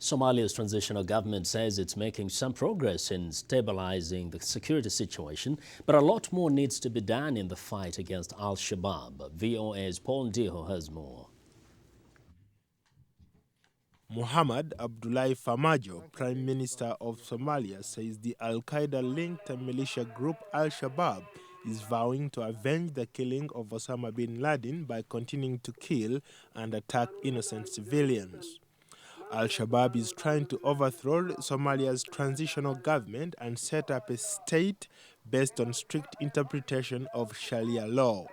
Somalia's transitional government says it's making some progress in stabilizing the security situation, but a lot more needs to be done in the fight against al-Shabab. VOA's Paul Ndiho has more. Mohamed Abdullahi Farmajo, Prime Minister of Somalia, says the al-Qaeda-linked militia group al-Shabab is vowing to avenge the killing of Osama bin Laden by continuing to kill and attack innocent civilians. Al-Shabab is trying to overthrow Somalia's transitional government and set up a state based on strict interpretation of Sharia law.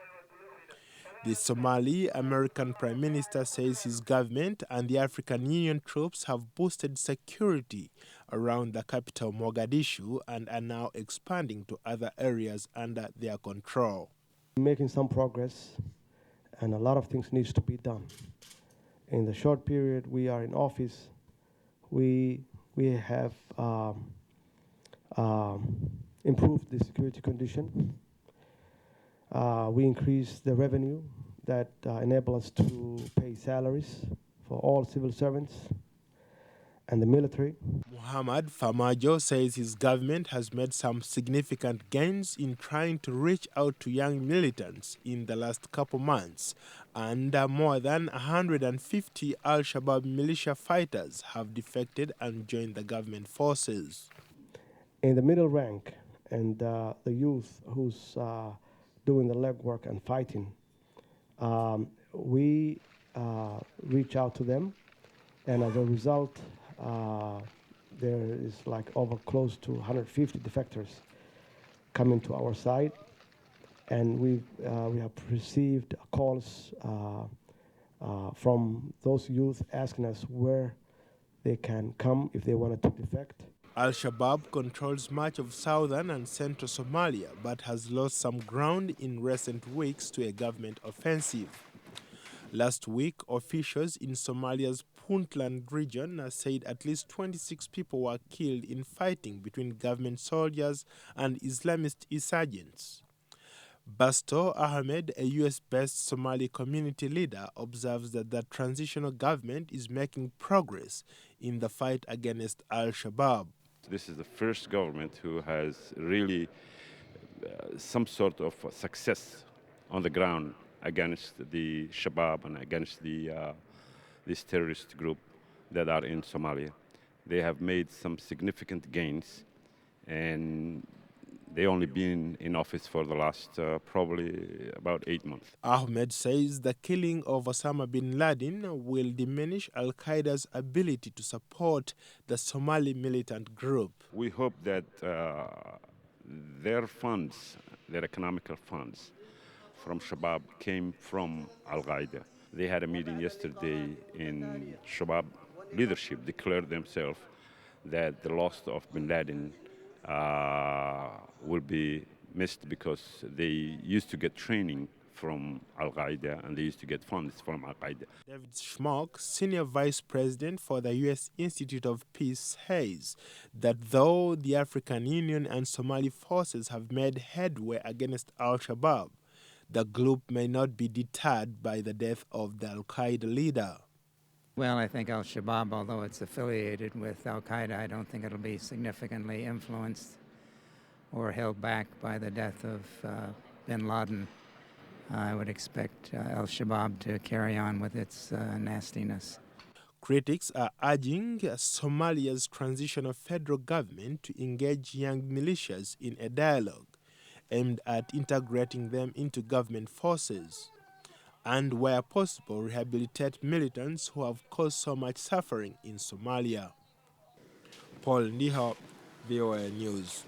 The Somali-American Prime Minister says his government and the African Union troops have boosted security around the capital Mogadishu and are now expanding to other areas under their control. Making some progress, and a lot of things needs to be done. In the short period we are in office, we have improved the security condition. We increased the revenue that enable us to pay salaries for all civil servants and the military. Mohamed Farmajo says his government has made some significant gains in trying to reach out to young militants in the last couple months, and more than 150 al-Shabaab militia fighters have defected and joined the government forces. In the middle rank and the youth who's doing the legwork and fighting, we reach out to them, and as a result, there is like over close to 150 defectors coming to our side, and we have received calls from those youth asking us where they can come if they wanted to defect. Al-Shabaab controls much of southern and central Somalia, but has lost some ground in recent weeks to a government offensive. Last week, officials in Somalia's Puntland region said at least 26 people were killed in fighting between government soldiers and Islamist insurgents. Basto Ahmed, a US-based Somali community leader, observes that the transitional government is making progress in the fight against al-Shabaab. This is the first government who has really some sort of success on the ground against the Shabab and against this terrorist group that are in Somalia. They have made some significant gains, and they only been in office for the last probably about 8 months. Ahmed says the killing of Osama bin Laden will diminish al-Qaeda's ability to support the Somali militant group. We hope that their funds, their economical funds from Shabab came from al-Qaeda. They had a meeting yesterday in Shabab leadership declared themselves that the loss of bin Laden will be missed because they used to get training from al-Qaeda and they used to get funds from al-Qaeda. David Schmock, Senior Vice President for the U.S. Institute of Peace, says that though the African Union and Somali forces have made headway against al-Shabaab, the group may not be deterred by the death of the al-Qaeda leader. Well, I think al-Shabab, although it's affiliated with al-Qaeda, I don't think it'll be significantly influenced or held back by the death of bin Laden. I would expect al-Shabab to carry on with its nastiness. Critics are urging Somalia's transitional federal government to engage young militias in a dialogue aimed at integrating them into government forces, and where possible rehabilitate militants who have caused so much suffering in Somalia. Paul Ndiho, VOA News.